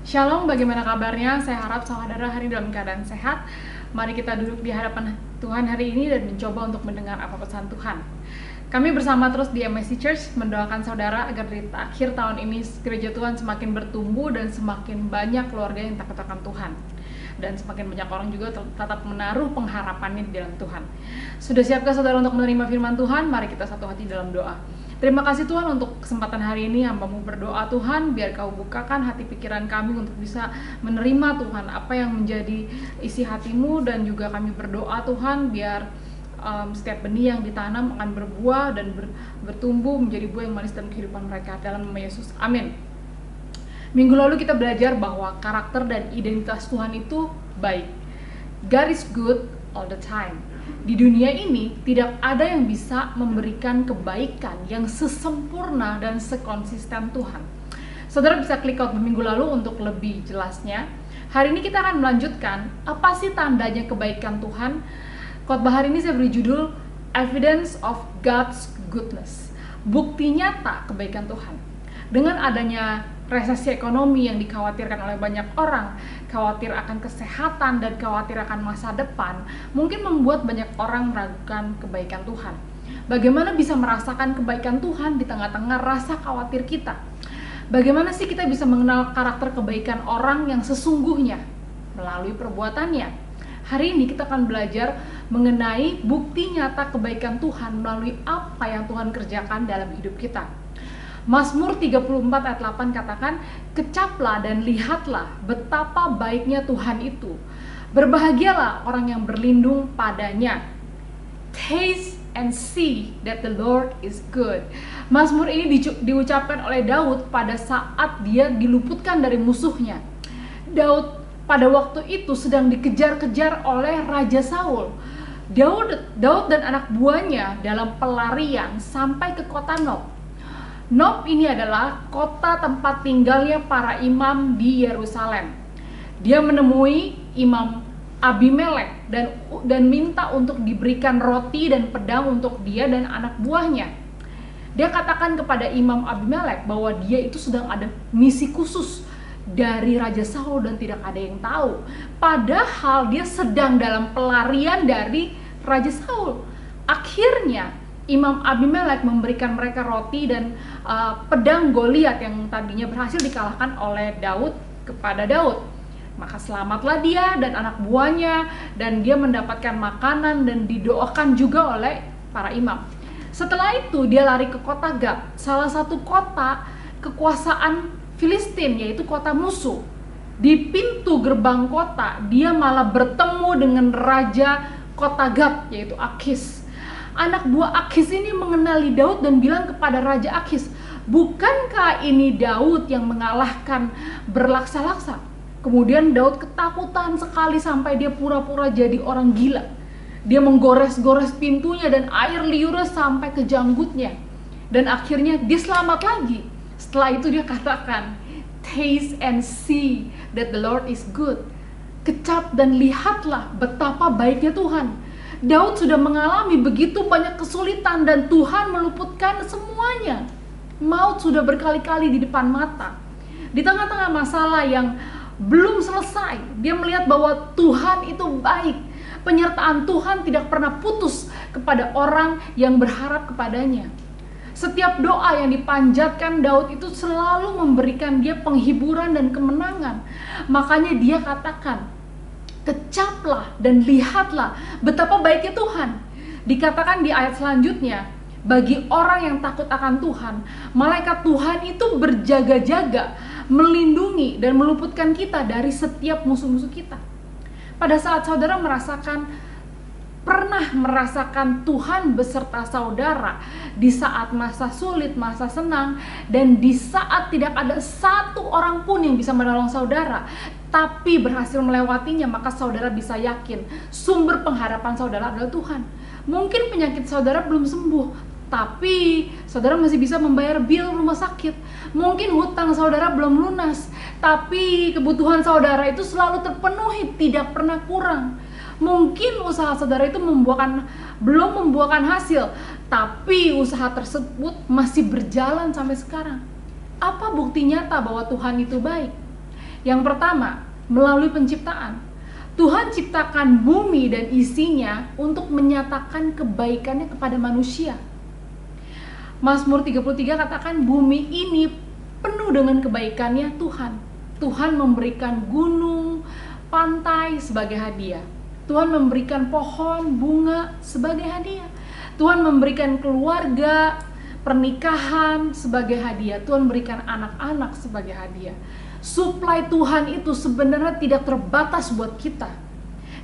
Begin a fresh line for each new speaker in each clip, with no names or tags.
Shalom, bagaimana kabarnya? Saya harap saudara hari ini dalam keadaan sehat. Mari kita duduk di hadapan Tuhan hari ini dan mencoba untuk mendengar apa pesan Tuhan. Kami bersama terus di MSC Church mendoakan saudara agar di akhir tahun ini gereja Tuhan semakin bertumbuh dan semakin banyak keluarga yang takut akan Tuhan. Dan semakin banyak orang juga tetap menaruh pengharapannya di dalam Tuhan. Sudah siapkah saudara untuk menerima firman Tuhan? Mari kita satu hati dalam doa. Terima kasih Tuhan untuk kesempatan hari ini. Hamba-Mu berdoa Tuhan, biar Kau bukakan hati pikiran kami untuk bisa menerima Tuhan apa yang menjadi isi hati-Mu, dan juga kami berdoa Tuhan biar setiap benih yang ditanam akan berbuah dan bertumbuh menjadi buah yang manis dalam kehidupan mereka. Dalam nama Yesus, amin. Minggu lalu kita belajar bahwa karakter dan identitas Tuhan itu baik. God is good all the time. Di dunia ini tidak ada yang bisa memberikan kebaikan yang sesempurna dan sekonsisten Tuhan. Saudara bisa klik out minggu lalu untuk lebih jelasnya. Hari ini kita akan melanjutkan apa sih tandanya kebaikan Tuhan. Khotbah hari ini saya beri judul Evidence of God's Goodness. Bukti nyata kebaikan Tuhan. Dengan adanya resesi ekonomi yang dikhawatirkan oleh banyak orang, khawatir akan kesehatan dan khawatir akan masa depan, mungkin membuat banyak orang meragukan kebaikan Tuhan. Bagaimana bisa merasakan kebaikan Tuhan di tengah-tengah rasa khawatir kita? Bagaimana sih kita bisa mengenal karakter kebaikan orang yang sesungguhnya? Melalui perbuatannya. Hari ini kita akan belajar mengenai bukti nyata kebaikan Tuhan melalui apa yang Tuhan kerjakan dalam hidup kita. Mazmur 34 ayat 8 katakan, "Kecaplah dan lihatlah betapa baiknya Tuhan itu. Berbahagialah orang yang berlindung padanya. Taste and see that the Lord is good." Mazmur ini diucapkan oleh Daud pada saat dia diluputkan dari musuhnya. Daud pada waktu itu sedang dikejar-kejar oleh Raja Saul. Daud dan anak buahnya dalam pelarian sampai ke kota Nob. Nob ini adalah kota tempat tinggalnya para imam di Yerusalem. Dia menemui Imam Abimelek dan minta untuk diberikan roti dan pedang untuk dia dan anak buahnya. Dia katakan kepada Imam Abimelek bahwa dia itu sedang ada misi khusus dari Raja Saul dan tidak ada yang tahu. Padahal dia sedang dalam pelarian dari Raja Saul. Akhirnya Imam Abimelek memberikan mereka roti dan pedang Goliat yang tadinya berhasil dikalahkan oleh Daud kepada Daud. Maka selamatlah dia dan anak buahnya, dan dia mendapatkan makanan dan didoakan juga oleh para imam. Setelah itu dia lari ke kota Gat, salah satu kota kekuasaan Filistin, yaitu kota musuh. Di pintu gerbang kota dia malah bertemu dengan raja kota Gat, yaitu Akis. Anak buah Akis ini mengenali Daud dan bilang kepada Raja Akis, "Bukankah ini Daud yang mengalahkan berlaksa-laksa?" Kemudian Daud ketakutan sekali sampai dia pura-pura jadi orang gila. Dia menggores-gores pintunya dan air liurnya sampai ke janggutnya. Dan akhirnya dia selamat lagi. Setelah itu dia katakan, "Taste and see that the Lord is good." Kecap dan lihatlah betapa baiknya Tuhan. Daud sudah mengalami begitu banyak kesulitan dan Tuhan meluputkan semuanya. Maut sudah berkali-kali di depan mata. Di tengah-tengah masalah yang belum selesai, dia melihat bahwa Tuhan itu baik. Penyertaan Tuhan tidak pernah putus kepada orang yang berharap kepadanya. Setiap doa yang dipanjatkan Daud itu selalu memberikan dia penghiburan dan kemenangan. Makanya dia katakan, "Kecaplah dan lihatlah betapa baiknya Tuhan." Dikatakan di ayat selanjutnya, bagi orang yang takut akan Tuhan, malaikat Tuhan itu berjaga-jaga, melindungi dan meluputkan kita dari setiap musuh-musuh kita. Pada saat saudara pernah merasakan Tuhan beserta saudara di saat masa sulit, masa senang, dan di saat tidak ada satu orang pun yang bisa menolong saudara, tapi berhasil melewatinya, maka saudara bisa yakin sumber pengharapan saudara adalah Tuhan. Mungkin penyakit saudara belum sembuh, tapi saudara masih bisa membayar bil rumah sakit. Mungkin hutang saudara belum lunas, tapi kebutuhan saudara itu selalu terpenuhi, tidak pernah kurang. Mungkin usaha saudara itu belum membuahkan hasil, tapi usaha tersebut masih berjalan sampai sekarang. Apa bukti nyata bahwa Tuhan itu baik? Yang pertama, melalui penciptaan. Tuhan ciptakan bumi dan isinya untuk menyatakan kebaikannya kepada manusia. Mazmur 33 katakan bumi ini penuh dengan kebaikannya Tuhan. Tuhan memberikan gunung, pantai sebagai hadiah. Tuhan memberikan pohon, bunga sebagai hadiah. Tuhan memberikan keluarga, pernikahan sebagai hadiah. Tuhan berikan anak-anak sebagai hadiah. Suplai Tuhan itu sebenarnya tidak terbatas buat kita.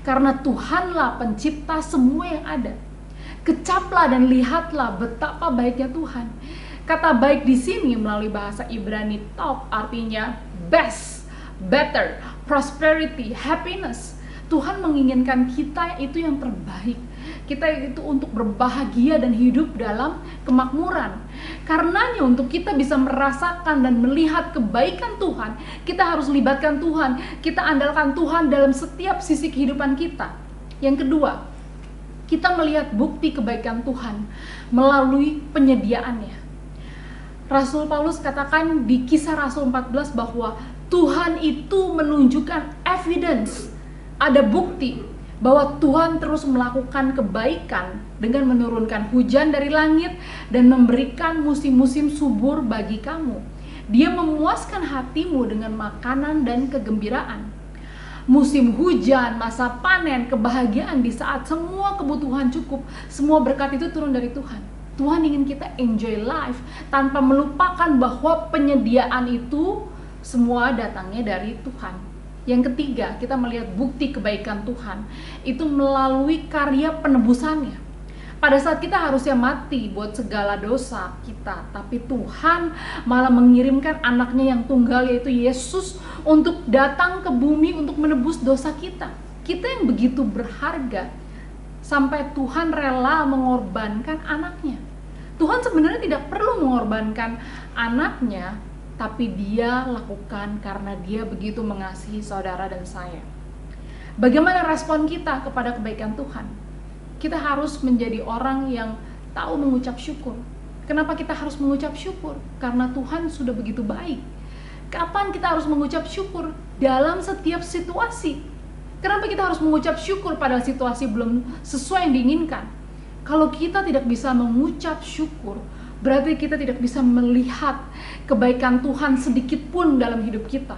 Karena Tuhanlah pencipta semua yang ada. Kecaplah dan lihatlah betapa baiknya Tuhan. Kata baik di sini melalui bahasa Ibrani top artinya best, better, prosperity, happiness. Tuhan menginginkan kita itu yang terbaik. Kita itu untuk berbahagia dan hidup dalam kemakmuran. Karenanya untuk kita bisa merasakan dan melihat kebaikan Tuhan, kita harus libatkan Tuhan. Kita andalkan Tuhan dalam setiap sisi kehidupan kita. Yang kedua, kita melihat bukti kebaikan Tuhan melalui penyediaannya. Rasul Paulus katakan di Kisah Rasul 14 bahwa Tuhan itu menunjukkan evidence, ada bukti bahwa Tuhan terus melakukan kebaikan dengan menurunkan hujan dari langit dan memberikan musim-musim subur bagi kamu. Dia memuaskan hatimu dengan makanan dan kegembiraan. Musim hujan, masa panen, kebahagiaan di saat semua kebutuhan cukup, semua berkat itu turun dari Tuhan. Tuhan ingin kita enjoy life tanpa melupakan bahwa penyediaan itu semua datangnya dari Tuhan. Yang ketiga, kita melihat bukti kebaikan Tuhan itu melalui karya penebusannya. Pada saat kita harusnya mati buat segala dosa kita, tapi Tuhan malah mengirimkan anaknya yang tunggal yaitu Yesus untuk datang ke bumi untuk menebus dosa kita. Kita yang begitu berharga sampai Tuhan rela mengorbankan anaknya. Tuhan sebenarnya tidak perlu mengorbankan anaknya, tapi dia lakukan karena dia begitu mengasihi saudara dan saya. Bagaimana respon kita kepada kebaikan Tuhan? Kita harus menjadi orang yang tahu mengucap syukur. Kenapa kita harus mengucap syukur? Karena Tuhan sudah begitu baik. Kapan kita harus mengucap syukur? Dalam setiap situasi. Kenapa kita harus mengucap syukur pada situasi belum sesuai yang diinginkan? Kalau kita tidak bisa mengucap syukur, berarti kita tidak bisa melihat kebaikan Tuhan sedikit pun dalam hidup kita.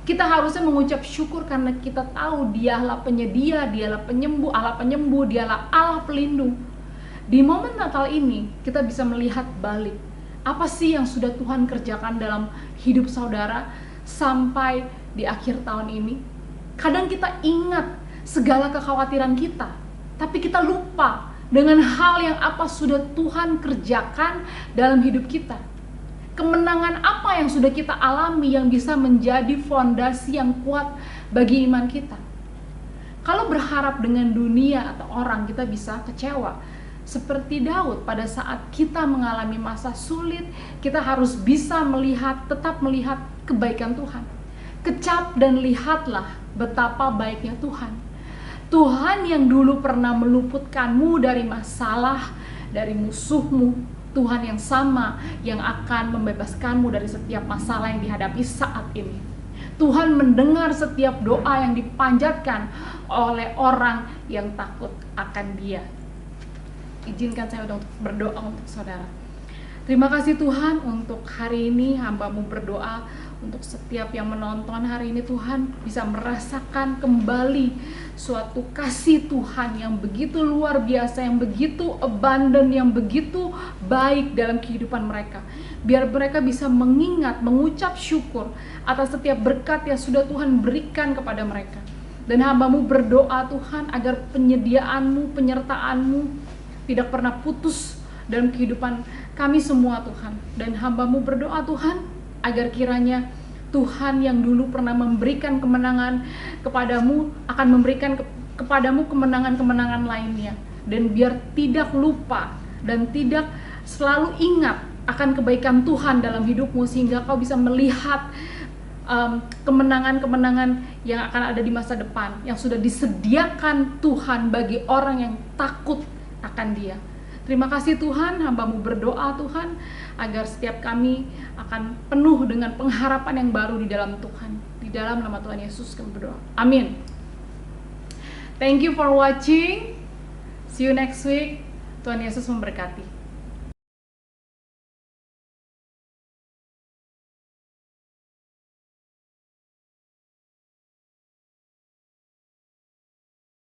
Kita harusnya mengucap syukur karena kita tahu Dialah penyedia, Dialah penyembuh, Dialah Allah pelindung. Di momen Natal ini kita bisa melihat balik. Apa sih yang sudah Tuhan kerjakan dalam hidup saudara sampai di akhir tahun ini? Kadang kita ingat segala kekhawatiran kita, tapi kita lupa dengan hal yang apa sudah Tuhan kerjakan dalam hidup kita. Kemenangan apa yang sudah kita alami yang bisa menjadi fondasi yang kuat bagi iman kita. Kalau berharap dengan dunia atau orang, kita bisa kecewa. Seperti Daud, pada saat kita mengalami masa sulit, kita harus bisa tetap melihat kebaikan Tuhan. Kecap dan lihatlah betapa baiknya Tuhan. Tuhan yang dulu pernah meluputkanmu dari masalah, dari musuhmu, Tuhan yang sama yang akan membebaskanmu dari setiap masalah yang dihadapi saat ini. Tuhan mendengar setiap doa yang dipanjatkan oleh orang yang takut akan Dia. Izinkan saya untuk berdoa untuk saudara. Terima kasih Tuhan untuk hari ini hamba-Mu berdoa untuk setiap yang menonton hari ini. Tuhan bisa merasakan kembali suatu kasih Tuhan yang begitu luar biasa, yang begitu abundant, yang begitu baik dalam kehidupan mereka. Biar mereka bisa mengingat, mengucap syukur atas setiap berkat yang sudah Tuhan berikan kepada mereka. Dan hamba-Mu berdoa Tuhan agar penyediaan-Mu, penyertaan-Mu tidak pernah putus dalam kehidupan kami semua Tuhan. Dan hamba-Mu berdoa Tuhan agar kiranya Tuhan yang dulu pernah memberikan kemenangan kepadamu akan memberikan kepadamu kemenangan-kemenangan lainnya. Dan biar tidak lupa dan tidak selalu ingat akan kebaikan Tuhan dalam hidupmu, sehingga kau bisa melihat kemenangan-kemenangan yang akan ada di masa depan, yang sudah disediakan Tuhan bagi orang yang takut akan Dia. Terima kasih Tuhan, hamba-Mu berdoa Tuhan agar setiap kami akan penuh dengan pengharapan yang baru di dalam Tuhan. Di Di dalam nama Tuhan Yesus kami berdoa. Amin. Thank you for watching. See you next week. Tuhan Yesus memberkati.